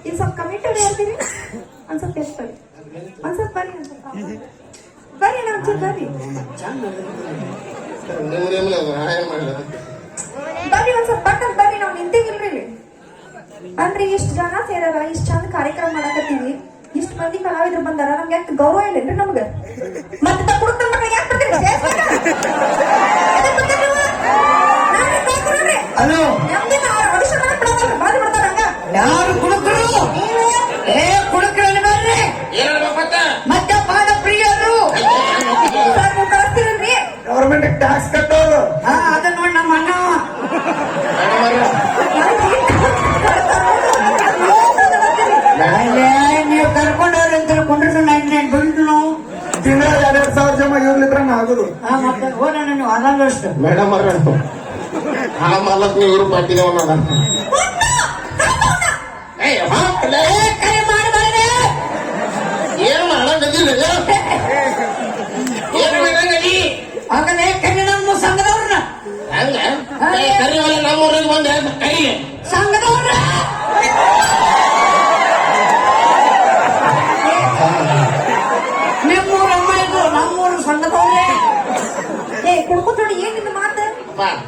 ಇದು ಸ್ವಲ್ಪ ಕಮಿಟೆಡ್ ಹೇಳ್ತೀರಿ ಒಂದ್ ಸ್ವಲ್ಪ ಎಷ್ಟು ಬನ್ನಿ ಒಂದ್ ಸ್ವಲ್ಪ ಬನ್ನಿ ಬರ್ರಿ ನಾ ಒಂಚೂರು ಬರ್ರಿ ಬರ್ರಿ ಒಂದ್ ಸ್ವಲ್ಪ ಪಟ್ಟ ಬರ್ರಿ ನಾವು ನಿಂತೀವಿಲ್ರಿ ಇಲ್ಲಿ ಅಂದ್ರೆ ಇಷ್ಟ ಜನ ಸೇರಾರ ಇಷ್ಟ ಚಂದ ಕಾರ್ಯಕ್ರಮ ಮಾಡಕತ್ತೀವಿ ಇಷ್ಟ ಮಂದಿ ಕಲಾವಿದ್ರು ಬಂದಾರ ನಮ್ಗೆ ಯಾಕೆ ಗೌರವ ಇಲ್ಲೇನ್ರಿ ನಮ್ಗ ಮತ್ತೆ ಕುಡುಕ್ರ ಮಕ್ಳಿಗೆ ಯಾಕೆ ಬರ್ತೀರಿ ಹಲೋ ಆಡಿಷನ್ ಮಾಡಕ್ ಬಿಡೋದಲ್ಲ ಬಾರಿ ಬಿಡ್ತಾರ ಹಂಗ ಯಾರು ಕುಡುಕರು ಏ ಕುಡುಕರಲ್ಲಿ ಬರ್ರಿ ಮತ್ತೆ ಪಾದ ಪ್ರಿಯರು ಸರ್ ನೀವು ಕಳಿಸ್ತೀರಲ್ರಿ ಗೌರ್ಮೆಂಟ್ ಟ್ಯಾಕ್ಸ್ ಕಟ್ಟೋದು ಅದ ನೋಡಿ ನಮ್ಮ ಅಣ್ಣ ನೀವು ಕರ್ಕೊಂಡವ್ರಿ ಅಂತ ಕೊಂಡ್ರು ನಾನು ಬಂದು ನಾವು ದಿನ 2,000 ಜಮ ಇವ್ರಲಿದ್ರ ಆಗುದು ಮತ್ತೆ ಹೋದ ನೀವು ಅದಷ್ಟು ಮೇಡಮ್ ಅವ್ರ ಆ ಮಾಲಕ್ ನೀವು ಇವ್ರು ಪಾಟಿದೇವ ಕೈ ಮಾಡಬಾರ್ದೆ ಏನು ಮಾಡಂಗಿಲ್ಲ ಏನು ಮಾಡಂಗದಿ ಆಗಲೇ ಕೈ ನಮ್ಮ ಸಂಘದವ್ರನ್ನ ಹಂಗ ಕರಿ ನಮ್ಮೂರಿಗೆ ಬಂದ ಕೈ ಸಂಘದವ್ರ ನಿಮ್ಮೂರ ಅಮ್ಮ ಇದು ನಮ್ಮೂರು ಸಂಘದವ್ರೆ ಏ ಕುಡ್ಕೊತೋಡಿ ಏನಿದು ಮಾತು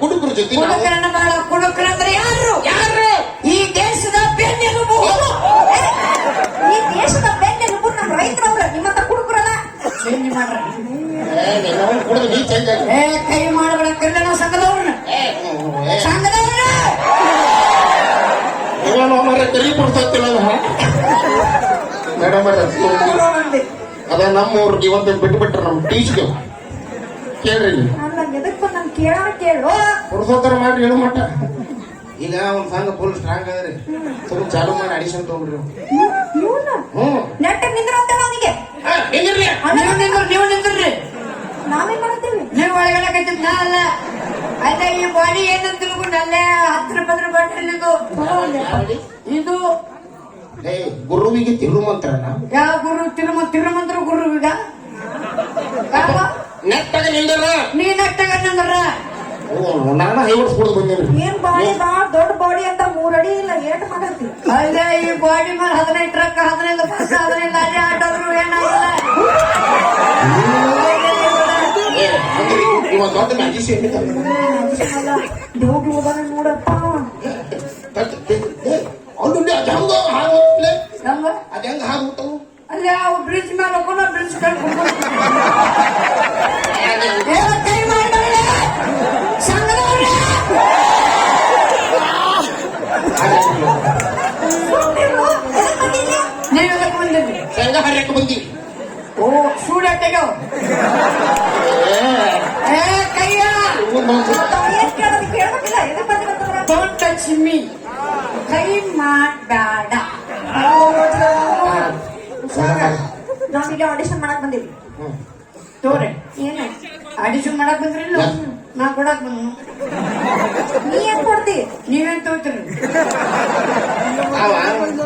ಕುಡುಕರ ಜೊತೆ ಕುಡುಕರನ್ನ ಬಾಳ ಕುಡುಕರಂದ್ರೆ ಯಾರು ಯಾರು ಈ ದೇಶದ ಬೆನ್ನೆಲುಬು ಈ ದೇಶದ ಬೆನ್ನೆಲುಬು ನಮ್ಮ ರೈತರವ್ರ ನಿಮ್ಮಂತ ಕುಡುಕರಲ್ಲ ಚೇಂಜ್ ಮಾಡ್ರ ಕುಡಿದು ನೀ ಚೇಂಜ್ ಆಗಿ ಏ ಕೈ ಮಾಡಬೇಡ ಕರ್ನಾಟಕ ಸಂಘದವ್ರನ್ನ ಸಂಘದವ್ರ ಕರಿ ಕೊಡ್ತಿಲ್ಲ ಮೇಡಮ್ ಅದ ನಮ್ಮವ್ರು ಇವತ್ತು ಬಿಟ್ಬಿಟ್ರ ನಮ್ ಟೀಚ್ಗೆ ಕೇಳ್ರಿ ಎದಕ್ ನನ್ ಕೇಳಾರ ಕೇಳು ಪುರುಷೋತ್ತರ ಮಾಡಿ ಹೇಳು ಮಟ್ಟ ಈಗ ಒಂದ್ ಸಂಘ ಫುಲ್ ಸ್ಟ್ರಾಂಗ್ ಅದ್ರಿ ಸ್ವಲ್ಪ ಚಾಲು ಮಾಡಿ ಅಡಿಷನ್ ತಗೊಂಡ್ರಿ ಇವನ್ನ ನೆಟ್ಟಗ್ ನಿಂದ್ರ ಅಂತ ಅವನಿಗೆ ನೀವು ನಿಂದ್ರಿ ನಾವೇನ್ ಮಾಡ್ತೀವಿ ನೀವು ಒಳಗಡೆ ಕಟ್ಟಿದ್ ನಾ ಅಲ್ಲ ಅಲ್ಲ ಈ ಬಾಡಿ ಏನಂತ ತಿಳ್ಕೊಂಡಲ್ಲೇ 10 ಪದ್ರ ಬಾಟಲ್ ಇದು ಗುರುವಿಗೆ ತಿರುಮಂತ್ರನ ಯಾವ ಗುರು ತಿರುಮಂತ್ರ ಗುರುವಿಗ ನೆಟ್ಟಾಗ ನಿಲ್ದಾರ ನೀ ನಟ್ಟಗ ನಂದ್ರ ನಾನು ಹೈವಡ್ಸ್ಕೊಡ್ ಬಂದೇನಿ ಏನ್ ಬಾಡಿ ಬಾಳ ದೊಡ್ಡ ಬಾಡಿ ಅಂತ 3 ಅಡಿ ಇಲ್ಲ ಏಟ್ ಮಾತಾಡ್ತೀವಿ ಅಲ್ಲೇ ಈ ಬಾಡಿ ಮೇಲೆ 15 ಟ್ರಕ್ 15 ಬಸ್ 15 ಲಾರಿ ಆಟೋದ್ರು ಏನಾಗಿಲ್ಲ ಇವತ್ತು ದೊಡ್ಡ ಮ್ಯಾಜಿಸ್ಟ್ರೇಟ್ ಹೋಗಿ ಹೋಗೋಣ ನೋಡಪ್ಪ ಅವ್ನು ಅದ ಹೆಂಗ ಹಾಗೆ ನಮ್ಗ ಅದ ಹೆಂಗ ಹಾಗ್ಬಿಟ್ಟವು ಅಲ್ಲೇ ಅವು ಬ್ರಿಡ್ಜ್ ಮೇಲೆ ಹೋಗೋಣ ಬ್ರಿಡ್ಜ್ ಕಳ್ಕೊಂಡು ಕೈ ಮಾಡ್ಬಾರ್ದೆ ಸಂಘದವ್ರೆ ನೀವು ಎದಕ್ಕೆ ಬಂದಿದ್ರಿ ಹೆಂಗ ಹರ್ಯಕ್ಕೆ ಬಂದೀವಿ ಓ ಸೂಡಟ್ಟೆಗೆ ಏ ಕೈಯ ಏನ್ ಕೇಳೋದು ಕೇಳ್ಬೇಕಿಲ್ಲ ಎದಕ್ ಬಂದಿರಂತಂದ್ರ ಡೋಂಟ್ ಟಚ್ ಮೀ ಕೈ ಮಾಡಬೇಡ ನಾವಿಲ್ಲಿ ಆಡಿಷನ್ ಮಾಡಕ್ ಬಂದಿವಿ ತೋರೆ ಏನ ಆಡಿಷನ್ ಮಾಡಕ್ ಬಂದ್ರಿಲ್ಲ ನಾ ಕೊಡಕ್ ಬಂದ್ ನೀ ಏನ್ ಕೊಡ್ತಿ ನೀವೇನ್ ತೋತೀರಿ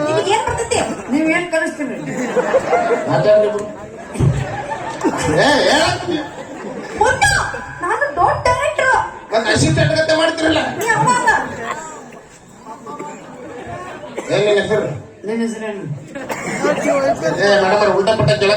ನಿನಗೆ ಏನ್ ಬರ್ತೈತಿ ನೀವೇನ್ ಕಲಿಸ್ತೀರಿ ಮುಂದ ನಾನು ದೊಡ್ಡ ಡೈರೆಕ್ಟರ್ ಮತ್ತೆ ಅಸಿಸ್ಟೆಂಟ್ ಗತ್ತೆ ಮಾಡ್ತಿರಲ್ಲ ನೀ ಅವಾಗ ಏನ್ ಹೆಸರು ನಿನ್ನ ಹೆಸರೇನು ಮೇಡಮ್ ಉಲ್ಟಾ ಪಟ್ಟ